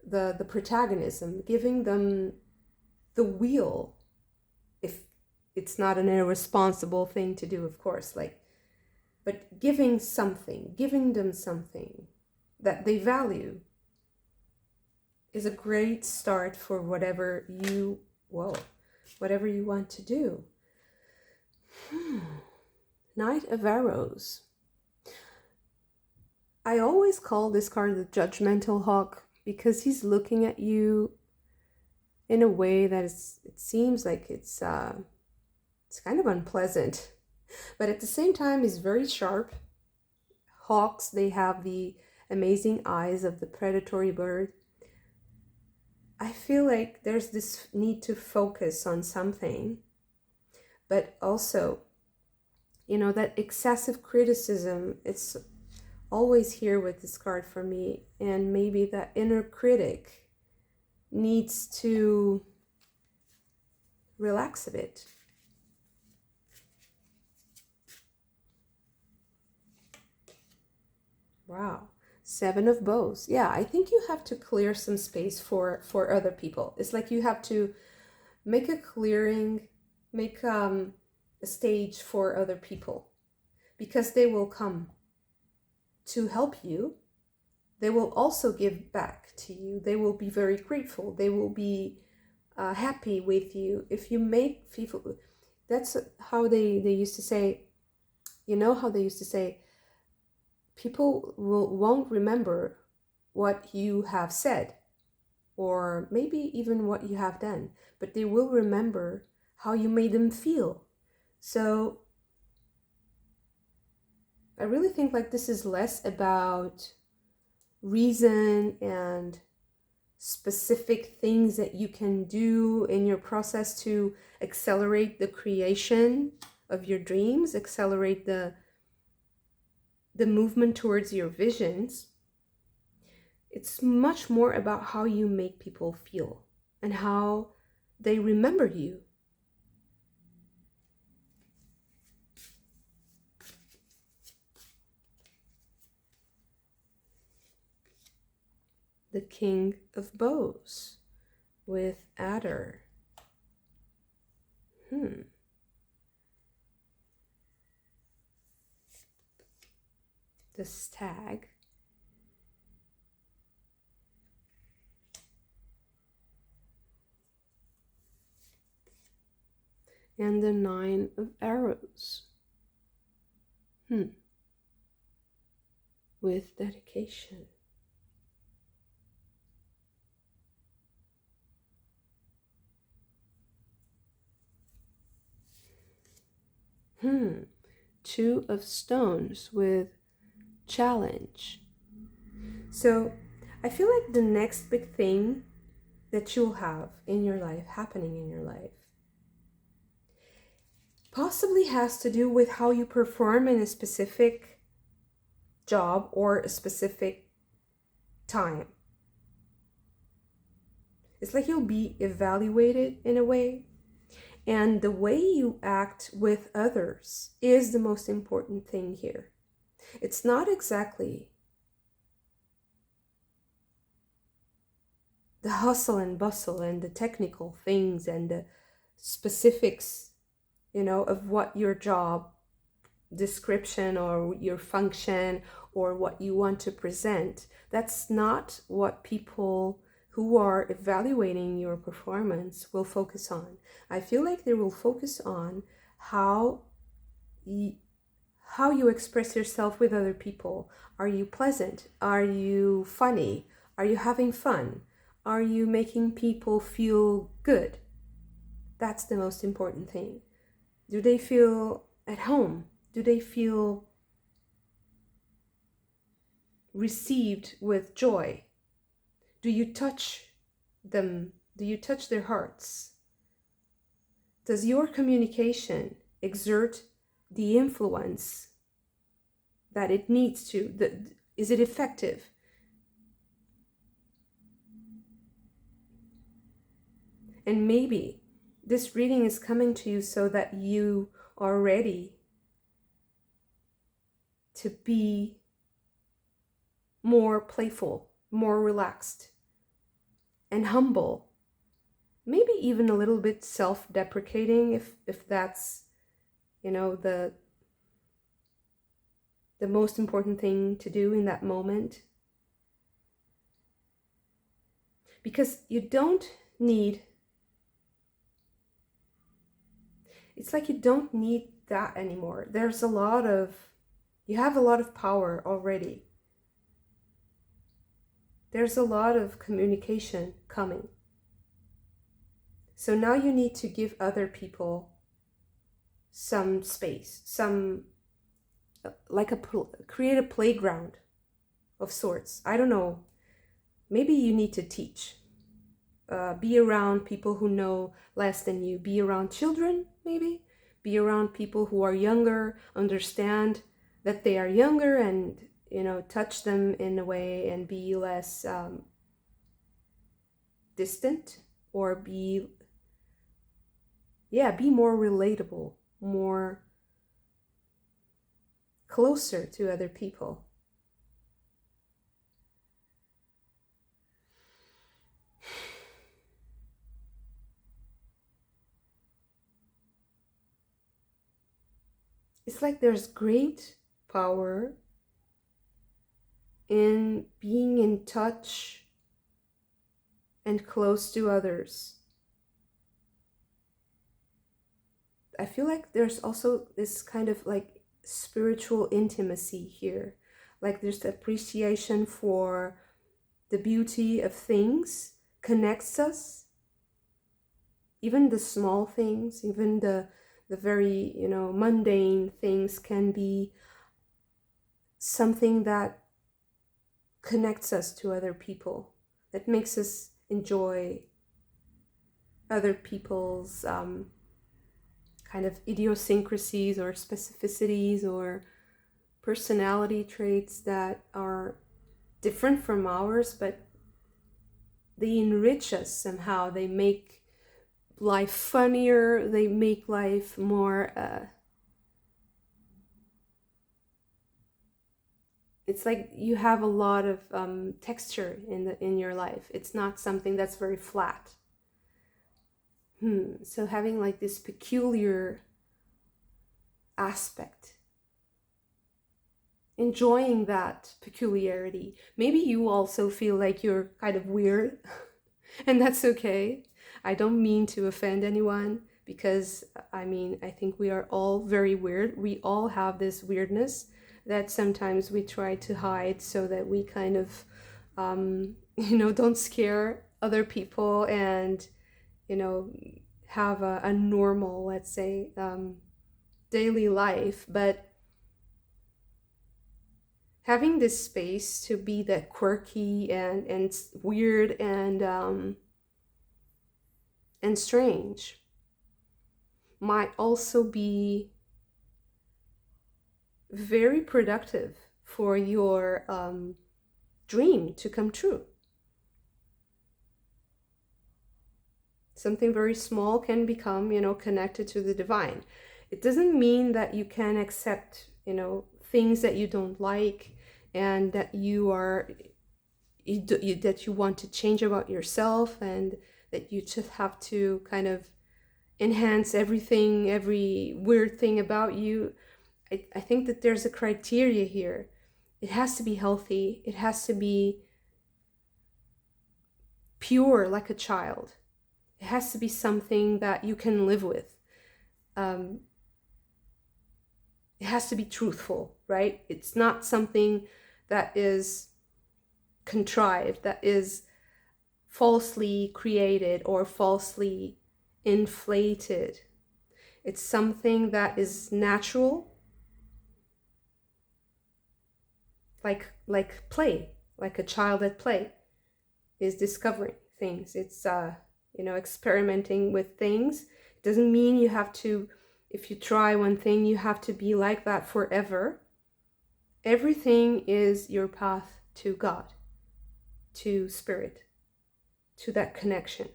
S1: the protagonism, giving them the wheel, if it's not an irresponsible thing to do, of course, but giving them something that they value is a great start for whatever you want to do. Knight of Arrows. I always call this card the Judgmental Hawk, because he's looking at you in a way that it seems like it's kind of unpleasant, but at the same time is very sharp. Hawks, they have the amazing eyes of the predatory bird. I feel like there's this need to focus on something, but also, that excessive criticism, it's always here with this card for me, and maybe that inner critic needs to relax a bit. Wow. Seven of Bows. Yeah, I think you have to clear some space for other people. It's like you have to make a clearing, make a stage for other people, because they will come to help you. They will also give back to you. They will be very grateful. They will be happy with you. If you make people, that's how they used to say, how they used to say, people won't remember what you have said, or maybe even what you have done, but they will remember how you made them feel. So I really think like this is less about reason and specific things that you can do in your process to accelerate the creation of your dreams, accelerate the movement towards your visions. It's much more about how you make people feel and how they remember you. The King of Bows with Adder. The Stag. And the Nine of Arrows. With dedication. Two of Stones with challenge. So I feel like the next big thing that you'll have in your life, happening in your life, possibly has to do with how you perform in a specific job or a specific time. It's like you'll be evaluated in a way, and the way you act with others is the most important thing here. It's not exactly the hustle and bustle and the technical things and the specifics, of what your job description or your function or what you want to present. That's not what people who are evaluating your performance will focus on. I feel like they will focus on how you express yourself with other people. Are you pleasant? Are you funny? Are you having fun? Are you making people feel good? That's the most important thing. Do they feel at home? Do they feel received with joy? Do you touch them? Do you touch their hearts? Does your communication exert the influence that it needs to? Is it effective? And maybe this reading is coming to you so that you are ready to be more playful, more relaxed, and humble. Maybe even a little bit self-deprecating if that's, the most important thing to do in that moment. Because you don't need, it's like you don't need that anymore. You have a lot of power already. There's a lot of communication coming. So now you need to give other people some space, create a playground of sorts. I don't know. Maybe you need to teach. Be around people who know less than you. Be around children, maybe. Be around people who are younger, understand that they are younger, and touch them in a way and be less distant, or be more relatable, more closer to other people. It's like there's great power in being in touch and close to others. I feel like there's also this kind of like spiritual intimacy here. Like there's the appreciation for the beauty of things connects us. Even the small things, even the very, mundane things can be something that connects us to other people, that makes us enjoy other people's kind of idiosyncrasies or specificities or personality traits that are different from ours, but they enrich us somehow. They make life funnier, they make life more it's like you have a lot of texture in your life. It's not something that's very flat. So having like this peculiar aspect, enjoying that peculiarity. Maybe you also feel like you're kind of weird, and that's okay. I don't mean to offend anyone, because I think we are all very weird. We all have this weirdness that sometimes we try to hide so that we kind of, don't scare other people, and, have a normal, let's say, daily life. But having this space to be that quirky and weird and strange might also be very productive for your dream to come true. Something very small can become, connected to the divine. It doesn't mean that you can accept, things that you don't like and that that you want to change about yourself, and that you just have to kind of enhance everything, every weird thing about you. I think that there's a criteria here. It has to be healthy. It has to be pure, like a child. It has to be something that you can live with. It has to be truthful, right? It's not something that is contrived, that is falsely created or falsely inflated. It's something that is natural, like play, like a child at play is discovering things. It's experimenting with things. It doesn't mean you have to, if you try one thing, you have to be like that forever. Everything is your path to God, to spirit, to that connection.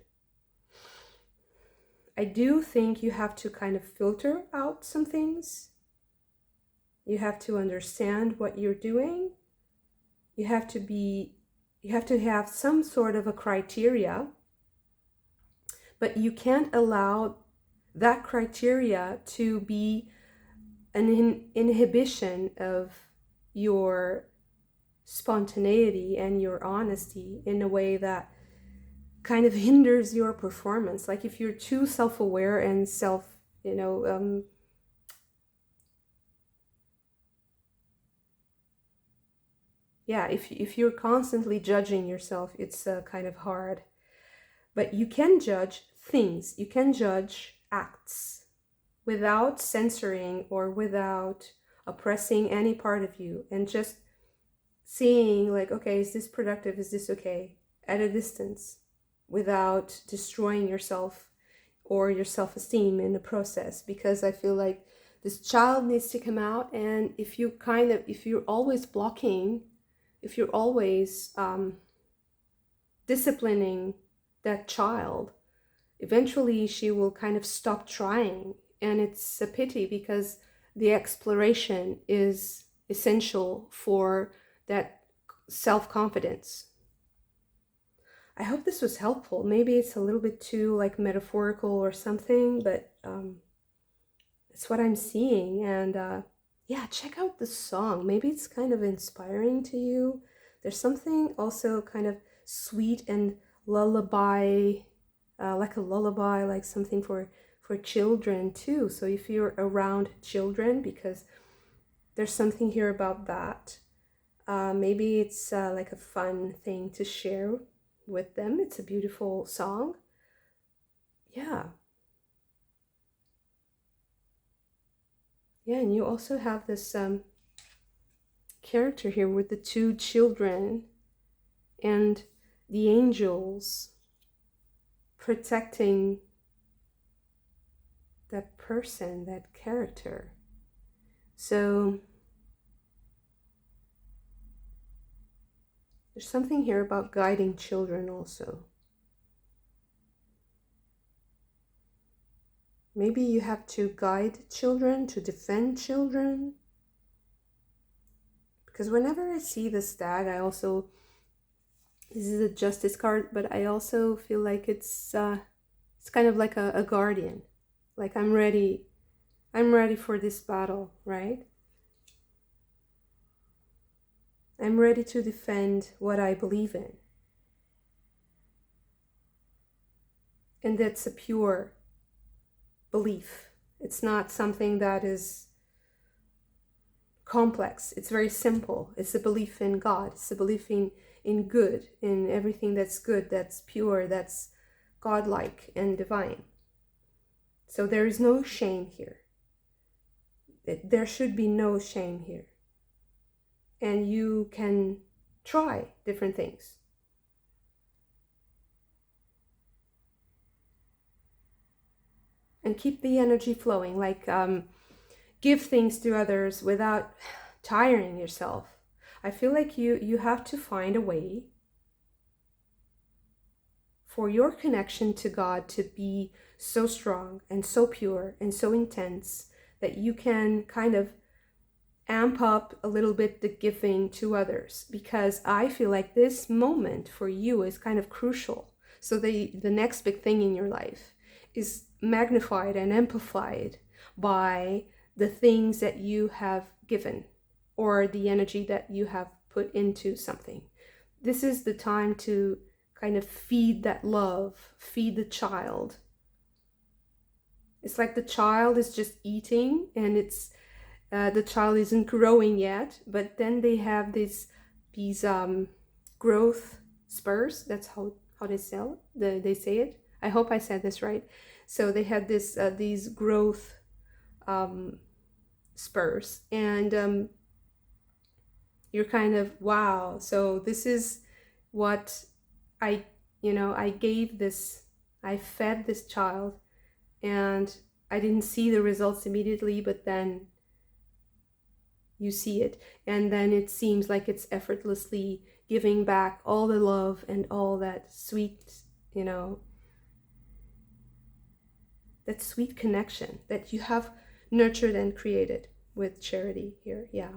S1: I do think you have to kind of filter out some things. You have to understand what you're doing. You have to have some sort of a criteria, but you can't allow that criteria to be an inhibition of your spontaneity and your honesty in a way that kind of hinders your performance. Like if you're too self-aware and if you're constantly judging yourself, it's kind of hard. But you can judge things, you can judge acts without censoring or without oppressing any part of you, and just seeing like, okay, is this productive? Is this okay? At a distance, without destroying yourself or your self-esteem in the process. Because I feel like this child needs to come out, and if you're always blocking, if you're always disciplining that child, eventually she will kind of stop trying. And it's a pity, because the exploration is essential for that self-confidence. I hope this was helpful. Maybe it's a little bit too like metaphorical or something, but it's what I'm seeing. And yeah, check out the song. Maybe it's kind of inspiring to you. There's something also kind of sweet and lullaby, like a lullaby, like something for children too. So if you're around children, because there's something here about that, maybe it's like a fun thing to share with them. It's a beautiful song. Yeah. Yeah, and you also have this character here with the two children and the angels protecting that person, that character. So there's something here about guiding children also. Maybe you have to guide children, to defend children. Because whenever I see the stag, I also, this is a justice card, but I also feel like it's kind of like a guardian. Like I'm ready for this battle, right? I'm ready to defend what I believe in. And that's a pure belief. It's not something that is complex. It's very simple. It's a belief in God. It's a belief in good, in everything that's good, that's pure, that's godlike and divine. So there is no shame here. There should be no shame here. And you can try different things. And keep the energy flowing, like give things to others without tiring yourself. I feel like you have to find a way for your connection to God to be so strong and so pure and so intense that you can kind of amp up a little bit the giving to others, because I feel like this moment for you is kind of crucial. So the next big thing in your life is magnified and amplified by the things that you have given or the energy that you have put into something. This is the time to kind of feed that love, feed the child. It's like the child is just eating and it's the child isn't growing yet, but then they have these growth spurs. That's how they say it. I hope I said this right. So they have these growth spurs, and you're kind of, wow. So this is what I gave this. I fed this child, and I didn't see the results immediately, but then you see it, and then it seems like it's effortlessly giving back all the love and all that sweet, that sweet connection that you have nurtured and created with charity here. Yeah,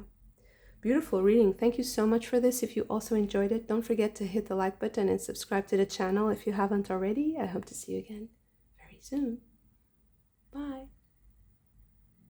S1: beautiful reading. Thank you so much for this. If you also enjoyed it, don't forget to hit the like button and subscribe to the channel if you haven't already. I hope to see you again very soon. Bye.